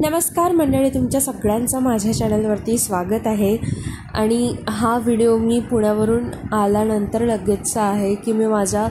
नमस्कार मंडळी, तुमच्या सगळ्यांचं माझ्या चॅनलवरती स्वागत आहे. आणि हा व्हिडिओ मी पुण्यावरून आल्यानंतर लगेचचा आहे की मी माझ्या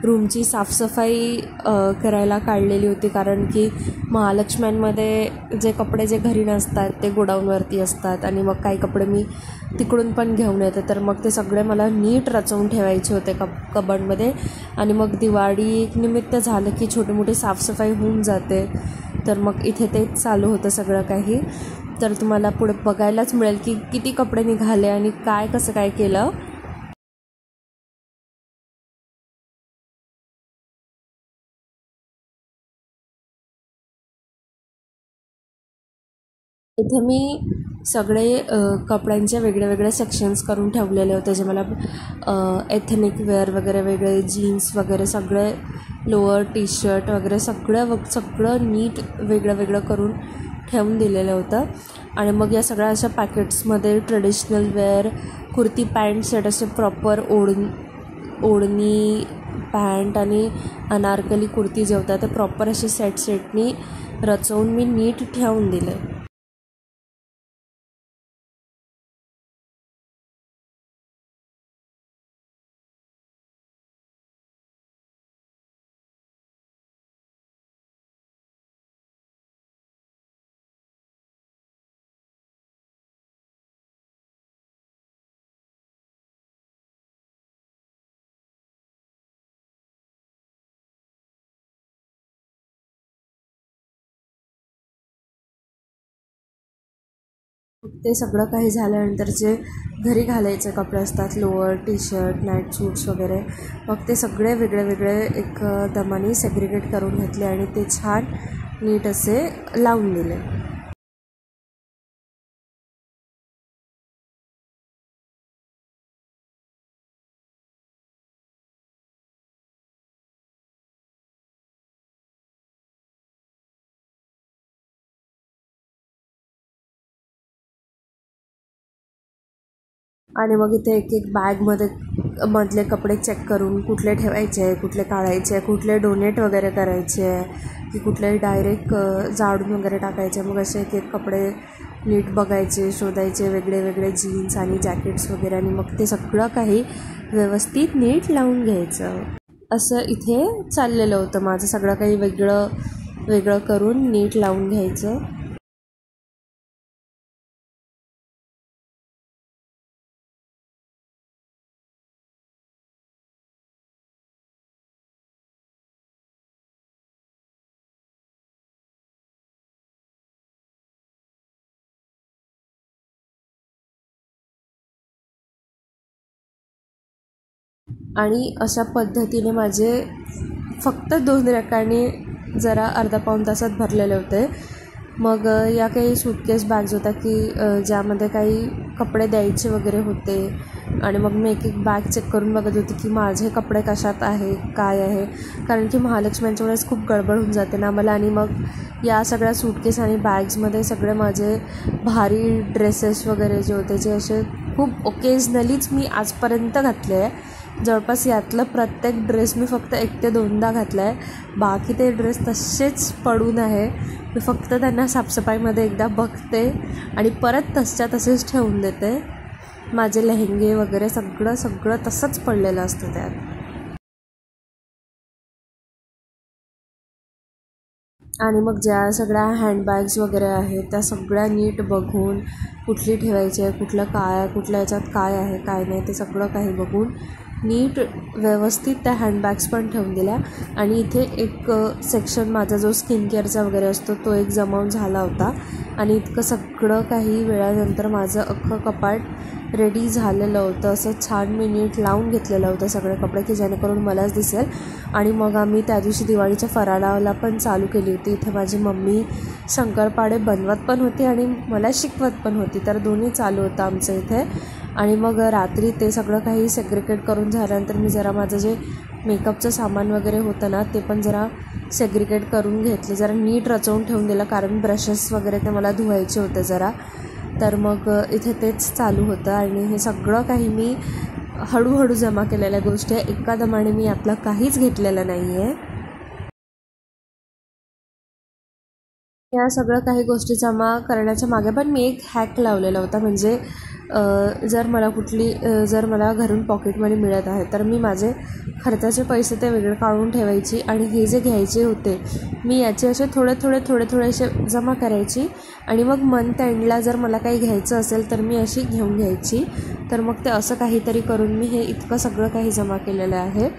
रूमची साफसफाई करायला काढलेली होती. कारण की महालक्ष्म्यांमध्ये जे कपडे जे घरी नसतात ते गोडाऊनवरती असतात आणि मग काही कपडे मी तिकडून पण घेऊन येते. तर मग ते सगळे मला नीट रचवून ठेवायचे होते कबडमध्ये. आणि मग दिवाळी निमित्त झालं की छोटी मोठी साफसफाई होऊन जाते. तर मग इथे तेच चालू होतं सगळं काही. तर तुम्हाला पुढे बघायलाच मिळेल की किती कपडे निघाले आणि कसं काय केलं. इथे मी सगळे कपड्यांचे वेगळे वेगळे सेक्शन्स करून ठेवलेले होते, जे मला एथनिक वेअर वगैरे वेगळे, जीन्स वगैरे सगळे, लोअर टी शर्ट वगैरे सगळं नीट वेगळं वेगळं करून ठेवून दिलेलं होतं. आणि मग या सगळ्या अशा पॅकेट्समध्ये traditional wear, kurti pant set असे प्रॉपर ओढणी पॅन्ट आणि अनारकली कुर्ती जे होत्या ते प्रॉपर असे सेटनी रचवून मी नीट ठेवून दिले. ते सगळं काही झाल्यानंतर जे घरी घालायचे कपडे असतात, lower T shirt, night suits वगैरे, मग ते सगळे वेगळे वेगळे एक दमाने सेग्रिगेट करून घेतले आणि ते छान नीट असे लावून दिले. आणि मग इथे एक एक बॅगमध्ये मधले कपडे चेक करून कुठले ठेवायचे, कुठले काढायचे, कुठले डोनेट वगैरे करायचे की कुठले डायरेक्ट जाळून वगैरे टाकायचे. मग असे एक एक कपडे नीट बघायचे, शोधायचे, वेगळे वेगळे जीन्स आणि जॅकेट्स वगैरे, आणि मग ते सगळं काही व्यवस्थित नीट लावून घ्यायचं. असं इथे चाललेलं होतं माझं, सगळं काही वेगळं वेगळं करून नीट लावून घ्यायचं. आणि अशा पद्धतीने माझे फक्त 2 रॅकाने जरा अर्धा पाऊण तासात भरलेले होते. मग या काही सूटकेस बॅग्स होत्या की ज्यामध्ये काही कपडे द्यायचे वगैरे होते. आणि मग मी एक एक बॅग चेक करून बघत होते की माझे कपडे कशात आहे, काय आहे. कारण की महालक्ष्म्यांच्या वेळेस खूप गडबड होऊन जाते ना मला. आणि मग या सगळ्या सूटकेस आणि बॅग्समध्ये सगळे माझे भारी ड्रेसेस वगैरे जे होते, जे असे खूप ओकेजनलीच मी आजपर्यंत घातले आहे. जवळपास यातलं प्रत्येक ड्रेस मी फक्त 1 ते 2दा घातला आहे. बाकी ते ड्रेस तसेच पडून आहे. मी फक्त त्यांना साफसफाईमध्ये एकदा बघते आणि परत तसच्या तसेच ठेवून देते. माझे लेहेंगे वगैरे सगळं तसंच पडलेलं असतं त्यात. आणि मग ज्या सगळ्या हँडबॅग्स वगैरे आहेत त्या सगळ्या नीट बघून कुठली ठेवायची आहे, कुठल्या याच्यात काय आहे काय नाही ते सगळं काही बघून नीट व्यवस्थित त्या हँडबॅग्स पण ठेवून दिल्या. आणि इथे एक सेक्शन माझा जो स्किन केअरचा वगैरे असतो तो एक जमावून झाला होता. आणि इतकं सगळं काही वेळानंतर माझं अख्खं कपाट रेडी झालेलं होतं. असं छान मी नीट लावून घेतलेलं होतं सगळे कपडे की जेणेकरून मलाच दिसेल. आणि मग आम्ही त्या दिवशी दिवाळीच्या फराळाला पण चालू केली होती. इथे माझी मम्मी शंकरपाळे बनवत पण होती आणि मला शिकवत पण होती, तर दोन्ही चालू होतं आमचं इथे. आणि मग रात्री ते सगळं काही सेग्रिगेट करून झाल्यानंतर मी जरा माझं जे मेकअपचं सामान वगैरे होतं ना ते पण जरा सेग्रिगेट करून घेतले, जरा नीट रचवून ठेवून दिलं. कारण ब्रशेस वगैरे ते मला धुवायचे होते जरा. तर मग इथे तेच चालू होतं. आणि हे सगळं काही मी हळूहळू जमा केलेल्या गोष्टी आहे, एका दमाने मी यातलं काहीच घेतलेलं नाही आहे. या सगळं काही गोष्टी जमा करण्याच्या मागे पण मी एक हॅक लावलेला होता. म्हणजे जर मला घरून पॉकेट मनी मिळत आहे तर मी माझे खर्चाचे पैसे ते वेगळे काढून ठेवायची आणि हे जे घ्यायचे होते मी याचे असे थोडे असे जमा करायची आणि मग मंथ एंडला जर मला काही घ्यायचं असेल तर मी अशी घेऊन घ्यायची. तर मग ते असं काहीतरी करून मी हे इतकं सगळं काही जमा केलेलं आहे.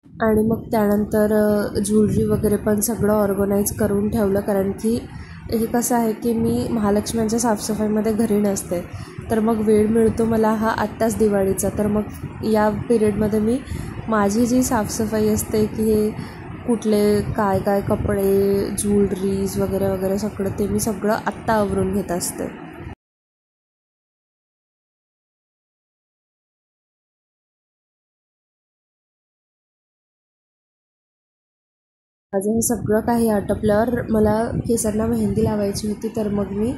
आणि मग त्यानंतर ज्वेलरी वगैरे पण सगळं ऑर्गनाईज करून ठेवलं. कारण की हे कसं आहे की मी महालक्ष्म्यांच्या साफसफाईमध्ये घरी नसते तर मग वेळ मिळतो मला हा आत्ताच दिवाळीचा. तर मग या पिरियडमध्ये मी माझी जी साफसफाई असते की हे कुठले काय काय कपडे ज्वेलरीज वगैरे वगैरे सगळं ते मी सगळं आत्ता आवरून घेत असते. माझं हे सगळं काही आटोपल्यावर मला केसांना मेहंदी लावायची होती. तर मग मी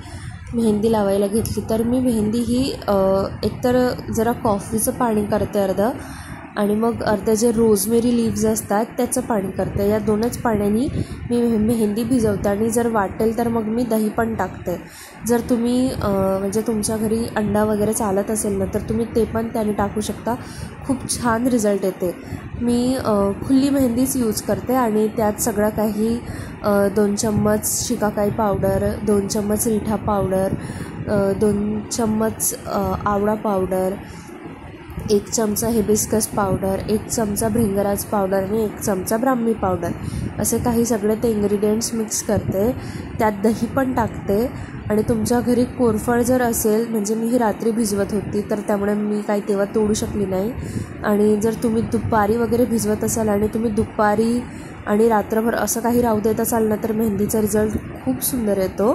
मेहंदी लावायला घेतली. तर मी मेहंदी ही एकतर जरा कॉफीचं पाणी करते अर्धं आणि मग अर्धं जे रोजमेरी लीव्ज असतात त्याचं पाणी करते. या दोनच पाण्याने मी मेहंदी भिजवते आणि जर वाटेल तर मग मी दही पण टाकते. जर तुम्ही म्हणजे तुमच्या घरी अंडा वगैरे चालत असेल ना तर तुम्ही ते पण त्याने टाकू शकता. खूप छान रिझल्ट येते. मी खुली मेहंदीच यूज करते आणि त्यात सगळं काही 2 चम्मच शिकाकाई पावडर, 2 चम्मच रिठा पावडर, 2 चम्मच आवळा पावडर, 1 चमचा हिबिस्कस पावडर, 1 चमचा भृंगराज पावडर आणि 1 चमचा ब्राह्मी पावडर असे काही सगळे ते इन्ग्रेडियंट्स मिक्स करते. त्यात दही पण टाकते आणि तुमच्या घरी कोरफड जर असेल, म्हणजे मी ही रात्री भिजवत होती तर त्यामुळे मी काही तेव्हा तोडू शकली नाही. आणि जर तुम्ही दुपारी वगैरे भिजवत असाल आणि तुम्ही दुपारी आणि रात्रभर असं काही राहू देत असाल ना तर मेहंदीचा रिझल्ट खूप सुंदर येतो.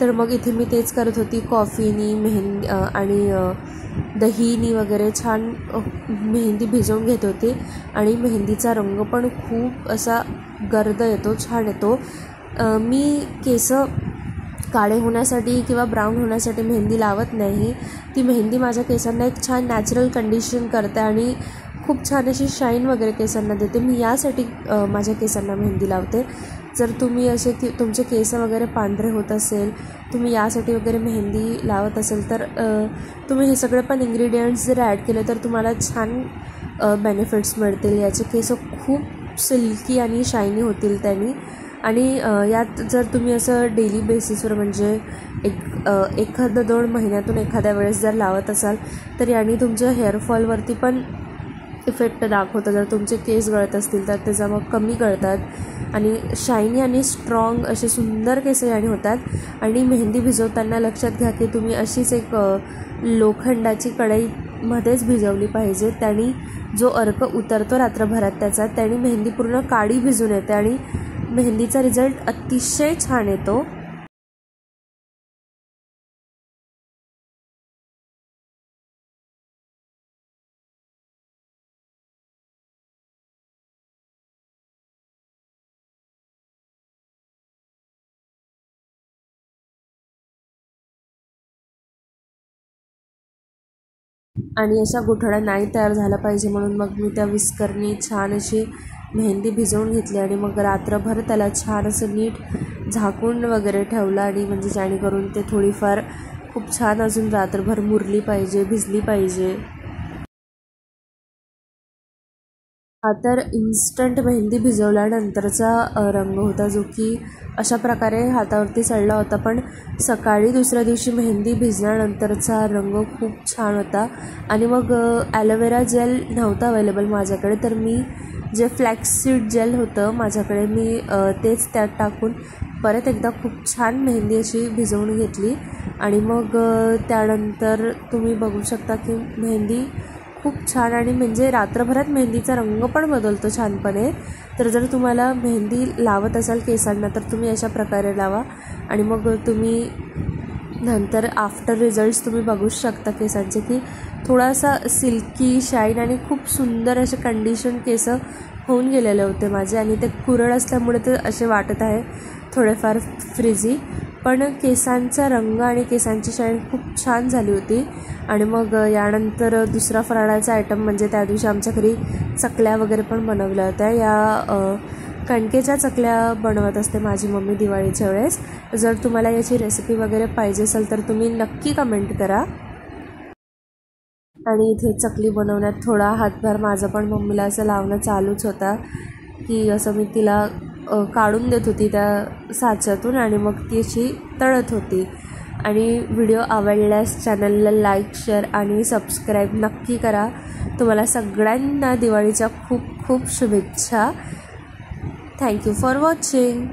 तर मग इथे मी तेच करत होती. कॉफीनी आणि दहीनी वगैरे छान मेहंदी भिजवून घेत होते आणि मेहंदीचा रंग पण खूप असा गर्द येतो, छान येतो. मी केस काळे होण्यासाठी किंवा ब्राऊन होण्यासाठी मेहंदी लावत नाही. ती मेहंदी माझ्या केसांना एक छान नॅचरल कंडिशन करते आणि खूप छान अशी शाईन वगैरे केसांना देते. मी यासाठी माझ्या केसांना मेहंदी लावते. जर तुम्ही असे की तुमचे केस वगैरे पांढरे होत असेल, तुम्ही यासाठी वगैरे मेहंदी लावत असेल तर तुम्ही हे सगळे पण इन्ग्रेडियंट्स जर ॲड केले तर तुम्हाला छान बेनिफिट्स मिळतील. याचे केस खूप सिल्की आणि शायनी होतील त्यांनी. आणि यात जर तुम्ही असं डेली बेसिसवर म्हणजे एखादं 2 महिन्यातून एखाद्या वेळेस जर लावत असाल तर याने तुमच्या हेअरफॉलवरती पण इफेक्ट दाखवतं. जर तुमचे केस गळत असतील तर त्याचा मग कमी गळतात आणि शायनी आणि स्ट्रॉंग असे सुंदर केस याने होतात. आणि मेहंदी भिजवताना लक्षात घ्या की तुम्ही अशीच एक लोखंडाची कढईमध्येच भिजवली पाहिजे. त्याने जो अर्क उतरतो रात्रभरात त्याने मेहंदी पूर्ण काळी भिजून येते आणि मेहंदीचा रिझल्ट अतिशय छान येतो. आणि अशा गुठळ्या नाही तयार झाल्या पाहिजे म्हणून मग मी त्या विस्करनी छान अशी मेहंदी भिजवून घेतली आणि मग रात्रभर त्याला छान असं नीट झाकून वगैरे ठेवलं. आणि म्हणजे जेणेकरून ते थोडीफार खूप छान अजून रात्रभर मुरली पाहिजे, भिजली पाहिजे. हा तर इन्स्टंट मेहंदी भिजवल्यानंतरचा रंग होता, जो की अशा प्रकारे हातावरती चढला होता. पण सकाळी दुसऱ्या दिवशी मेहंदी भिजल्यानंतरचा रंग खूप छान होता. आणि मग ॲलोवेरा जेल नव्हतं अवेलेबल माझ्याकडे, तर मी जे फ्लॅक्ससीड जेल होतं माझ्याकडे मी तेच त्यात टाकून परत एकदा खूप छान मेहंदी अशी भिजवून घेतली. आणि मग त्यानंतर तुम्ही बघू शकता की मेहंदी खूप छान आणि म्हणजे रात्रभरात मेहंदीचा रंग पण बदलतो छानपणे. तर जर तुम्हाला मेहंदी लावत असाल केसांना तर तुम्ही अशा प्रकारे लावा आणि मग तुम्ही नंतर आफ्टर रिझल्ट्स तुम्ही बघूच शकता केसांचे की थोडासा सिल्की शाईन आणि खूप सुंदर असे कंडिशन केस होऊन गेलेले होते माझे. आणि ते कुरळ असल्यामुळे ते असे वाटत आहे थोडेफार फ्रिझी, पण केसांचा रंग आणि केसांची शाईन खूप छान झाली होती. आणि मग यानंतर दुसरा फराळाचा आयटम म्हणजे त्या दिवशी आमच्या घरी चकल्या वगैरे पण बनवल्या होत्या. या कणकेच्या चकल्या बनवत असते माझी मम्मी दिवाळीच्या वेळेस. जर तुम्हाला याची रेसिपी वगैरे पाहिजे असेल तर तुम्ही नक्की कमेंट करा. आणि इथे चकली बनवण्यात थोडा हातभार माझा पण मम्मीला असं लावणं चालूच होता की असं मी तिला काढून देत होती त्या साच्यातून आणि मग ती अशी तळत होती. आणि व्हिडिओ आवडल्यास चॅनलला लाईक, शेअर आणि सबस्क्राईब नक्की करा. तुम्हाला सगळ्यांना दिवाळीच्या खूप खूप शुभेच्छा. Thank you for watching.